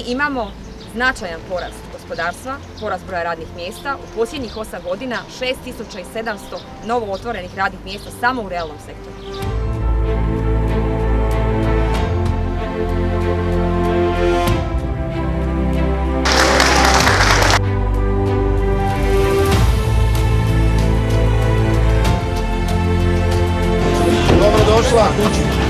imamo značajan porast gospodarstva, porast broja radnih mjesta. U posljednjih 8 godina 6700 novo otvorenih radnih mjesta samo u realnom sektoru. Dobrodošla kući.